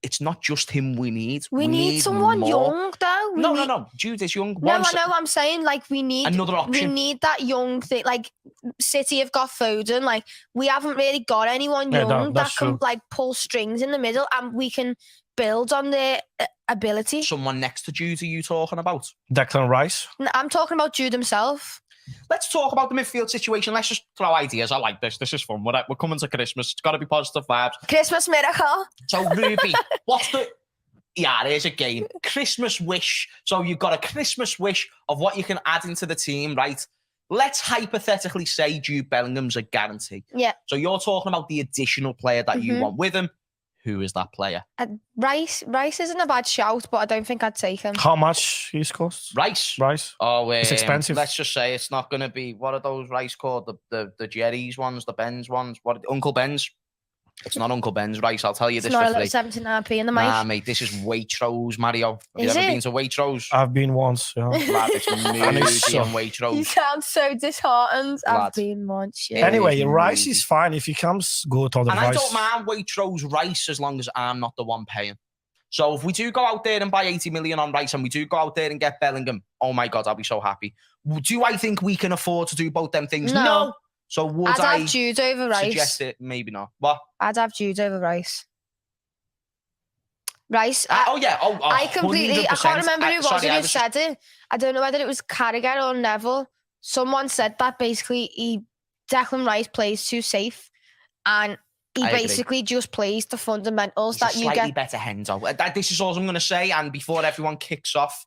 it's not just him we need. We need someone more. young, though. No. Jude is young. No, I know. I'm saying, like, we need another option. We need that young thing. Like, City have got Foden. Like, we haven't really got anyone young that can like pull strings in the middle, and we can build on their ability. Someone next to Jude, are you talking about? Declan Rice. I'm talking about Jude himself. Let's talk about the midfield situation. Let's just throw ideas. I like this. This is fun. We're coming to Christmas. It's got to be positive vibes. Christmas miracle. So, Ruby, what's the... Yeah, there's a game. Christmas wish. So you've got a Christmas wish of what you can add into the team, right? Let's hypothetically say Jude Bellingham's a guarantee. Yeah. So you're talking about the additional player that you want with him. Who is that player? Rice isn't a bad shout, but I don't think I'd take him. How much he's cost? Rice. Oh, it's expensive. Let's just say it's not going to be, what are those Rice called? The Jerry's ones, the Ben's ones? What? Uncle Ben's? It's not Uncle Ben's Rice, I'll tell you this for free. It's not a little 79p in the mic. Nah, mate, this is Waitrose, Mario. Have you ever been to Waitrose? I've been once, yeah. Lad, it's moody on Waitrose. You sound so disheartened. I've been once, yeah. Anyway, Rice is fine. If he comes, go to the Rice. And I don't mind Waitrose Rice as long as I'm not the one paying. So if we do go out there and buy 80 million on Rice and we do go out there and get Bellingham, oh my God, I'll be so happy. Do I think we can afford to do both them things? No. So would I'd have Jude over Rice. Suggest it? Maybe not. What? I'd have Jude over Rice. Rice. I completely. 100%. I can't remember who who said it. I don't know whether it was Carragher or Neville. Someone said that basically Declan Rice plays too safe, and he basically just plays the fundamentals that you get. Slightly better Hendo. This is all I'm going to say. And before everyone kicks off,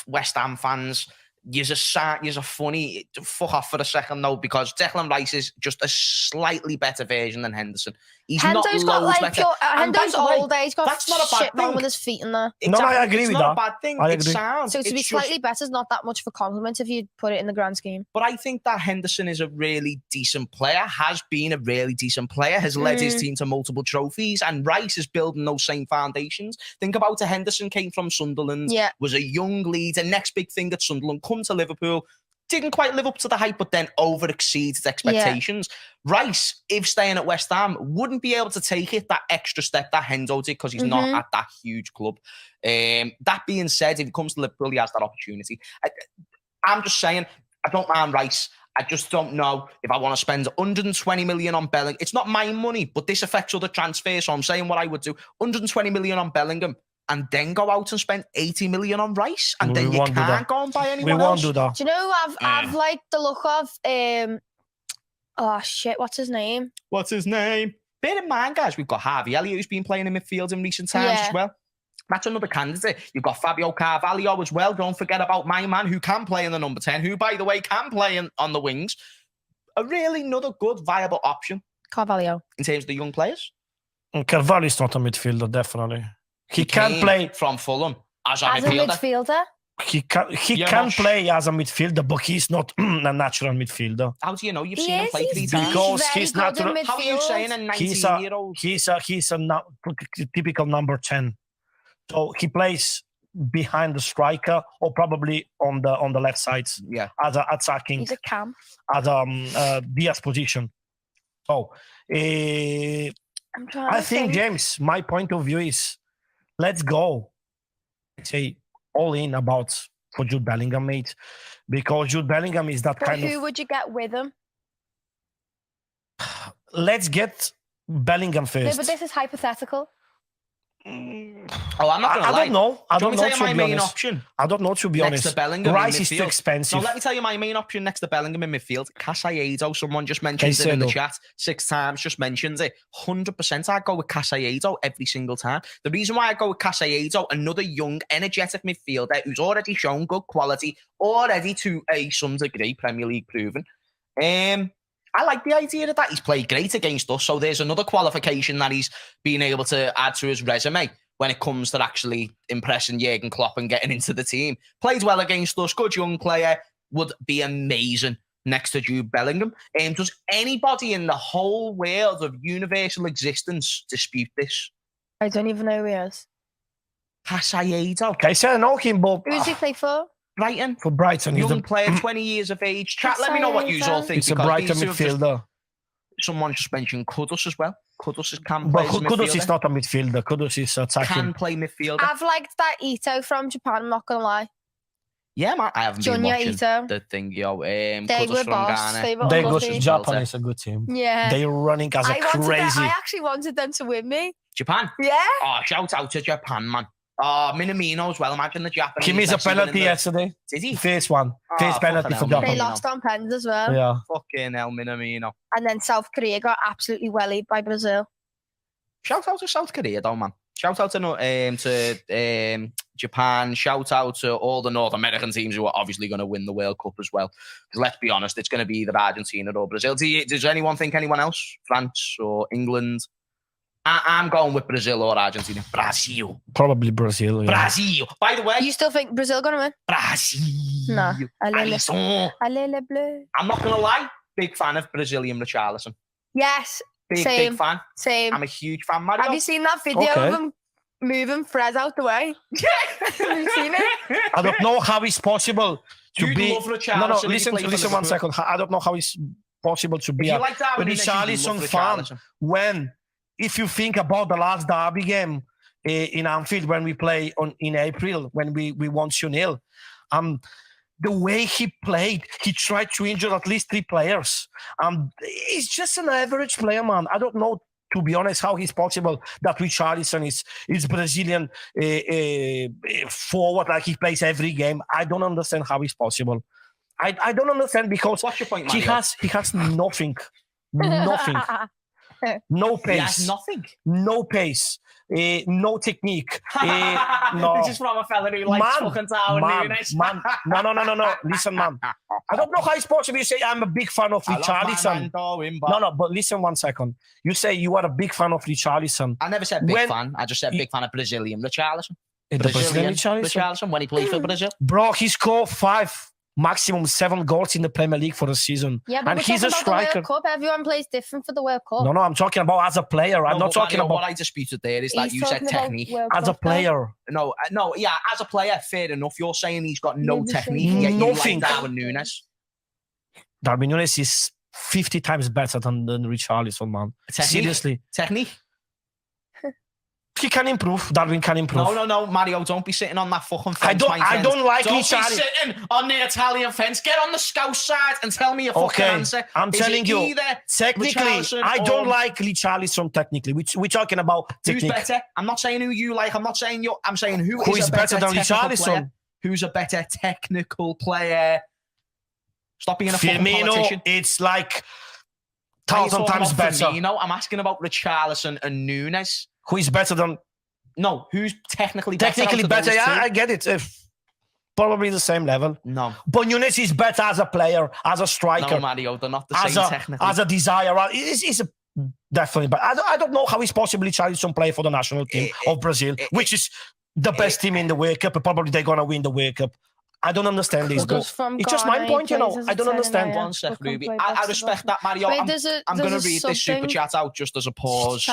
West Ham fans. You're a funny... Fuck off for a second, though, because Declan Rice is just a slightly better version than Henderson. He's Hendo's not loads better. Hendo's older. He's got that's not a bad shit thing. wrong with his feet in there. Exactly. No, I agree with that. It's not a bad thing. I It agree. sounds. So to be slightly better is not that much of a compliment if you put it in the grand scheme. But I think that Henderson is a really decent player, has been a really decent player, has led his team to multiple trophies, and Rice is building those same foundations. Think about it. Henderson came from Sunderland, was a young leader, next big thing at Sunderland, come to Liverpool, didn't quite live up to the hype, but then over-exceeded expectations. Rice, if staying at West Ham, wouldn't be able to take it that extra step that Hendo did because he's not at that huge club. That being said, if he comes to Liverpool, he has that opportunity. I'm just saying, I don't mind Rice. I just don't know if I want to spend 120 million on Bellingham. It's not my money, but this affects other transfers, so I'm saying what I would do. 120 million on Bellingham, and then go out and spend 80 million on Rice, and then you can't go and buy anyone else. We won't do that. Do you know, I've liked the look of, oh shit, what's his name? Bear in mind, guys, we've got Harvey Elliott, who's been playing in midfield in recent times as well. That's another candidate. You've got Fabio Carvalho as well. Don't forget about my man, who can play in the number 10, who, by the way, can play on the wings. Another good, viable option. Carvalho. In terms of the young players. Carvalho is not a midfielder, definitely. He can play from Fulham as a midfielder. He can play as a midfielder, but he's not a natural midfielder. How do you know? You've seen him play 3 times. Because he's natural. How are you saying a 19-year-old? He's a typical number 10. So he plays behind the striker or probably on the left side. Yeah, as a attacking. He's a cam. As Diaz position. So I think, James, my point of view is, let's go. Say all in for Jude Bellingham, mate, because Jude Bellingham is that kind of. Who would you get with him? Let's get Bellingham first. No, but this is hypothetical. I'm not gonna lie. I don't know. I don't know. Tell you my main option. I don't know, to be honest. Next to Bellingham, Rice is too expensive. No, let me tell you my main option next to Bellingham in midfield. Casado, someone just mentioned it in the chat 6 times. Just mentions it. 100%. I'd go with Casado every single time. The reason why I go with Casado, another young, energetic midfielder who's already shown good quality, already to some degree Premier League proven. I like the idea of that. He's played great against us, so there's another qualification that he's been able to add to his resume when it comes to actually impressing Jurgen Klopp and getting into the team. Played well against us, good young player, would be amazing next to Jude Bellingham. Does anybody in the whole world of universal existence dispute this? I don't even know who he is. Casado. Okay, so I know him, but... Who does he play for? Brighton. For Brighton. Young player, 20 years of age. Chat, let me know what you all think. It's a Brighton midfielder. Someone just mentioned Kudus as well. Kudus can play as a midfielder. Kudus is not a midfielder. Kudus is attacking. Can play midfielder. I've liked that Ito from Japan, I'm not going to lie. Yeah, man. I haven't been watching Ito. the thing, yo. They Kudus were from boss. Ghana. They They were go. Japan is a good team. Yeah. They're running as a crazy. I actually wanted them to win me. Japan? Yeah. Oh, shout out to Japan, man. Oh, Minamino as well. Imagine the Japanese. He missed a penalty yesterday. Did he? First one. First penalty for Japan. They lost on pens as well. Yeah. Fucking hell, Minamino. And then South Korea got absolutely wellied by Brazil. Shout out to South Korea, though, man. Shout out to Japan. Shout out to all the North American teams who are obviously going to win the World Cup as well. Because let's be honest, it's going to be either Argentina or Brazil. Does anyone think anyone else? France or England? I'm going with Brazil or Argentina. Brazil. Probably Brazil. Yeah. Brazil. By the way. You still think Brazil going to win? Brazil. No. Alisson. Allez bleu. I'm not going to lie. Big fan of Brazilian Richarlison. Yes. Big fan. Same. I'm a huge fan, Mario. Have you seen that video of him moving Fred out the way? Have you seen it? I don't know how it's possible to be. No, listen 1 second. I don't know how it's possible to be a Richarlison fan when, if you think about the last derby game in Anfield when we play in April, when we won 2-0, the way he played, he tried to injure at least 3 players. He's just an average player, man. I don't know, to be honest, how it's possible that Richarlison is Brazilian forward, like he plays every game. I don't understand how it's possible. I don't understand because what's your point, he has nothing. Nothing. No pace. He has nothing. No pace. No technique. No. This is from a fella who likes fucking Darwin Nunes. No. Listen, man. I don't know how it's possible. You say I'm a big fan of Richarlison. No, but listen 1 second. You say you are a big fan of Richarlison. I never said big fan. I just said big fan of Brazilian Richarlison. Brazilian Richarlison when he played for Brazil. Bro, he scored 5. Maximum 7 goals in the Premier League for the season. Yeah, but and he's a striker. The World Cup. Everyone plays different for the World Cup. No, I'm talking about as a player. I'm not talking about what I disputed there is that you said technique. As a player. No, yeah, as a player, fair enough. You're saying he's got no technique. Yet Nothing. You like Darwin Nunes. Darwin Nunes is 50 times better than Richarlison, man. Seriously. Technique? He can improve. Darwin can improve. No, Mario, don't be sitting on that fucking fence. I don't like Don't Richarlison. be sitting on the Italian fence. Get on the Scouse side and tell me your fucking answer. I'm telling you, technically, I don't like Richarlison technically. We're talking about technique. Who's better? I'm not saying who you like. I'm saying who is better than Richarlison. Who's a better technical player? Stop being a fucking politician. It's like 1,000 times better. I'm asking about Richarlison and Nunes. Who is better than? No, who's technically better? Technically better, yeah, I get it. Probably the same level. No. But Nunes is better as a player, as a striker. No, Mario, they're not the same technically. As a desire. It's definitely. But I don't know how it's possibly Richarlison play for the national team of Brazil, which is the best team in the World Cup. Probably they're going to win the World Cup. I don't understand this. It's just my point, I don't understand. One sec, Ruby. I respect that, Mario. I'm going to read this super chat out just as a pause.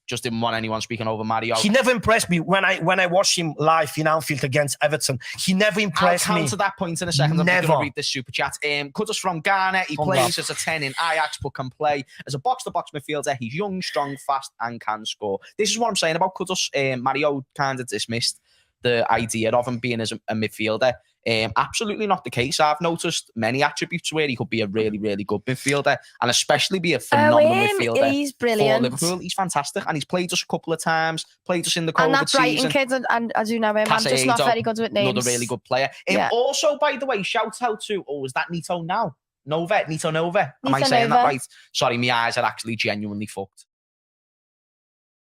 Just didn't want anyone speaking over Mario. He never impressed me when I watched him live in Anfield against Everton. He never impressed me. I'll come to that point in a second. Never. I'm going to read this super chat. Kudus from Ghana. He plays as a 10 in Ajax, but can play as a box-to-box midfielder. He's young, strong, fast, and can score. This is what I'm saying about Kudus. Mario kind of dismissed the idea of him being as a midfielder. Absolutely not the case. I've noticed many attributes where he could be a really, really good midfielder and especially be a phenomenal midfielder. He's brilliant. For Liverpool. He's fantastic and he's played us a couple of times, played us in the COVID season. And that Brighton kid, and as you know him, I'm just not very good with names. Another really good player. Also, by the way, shout out to, is that Nito Nova? Am I saying that right? Sorry, my eyes are actually genuinely fucked.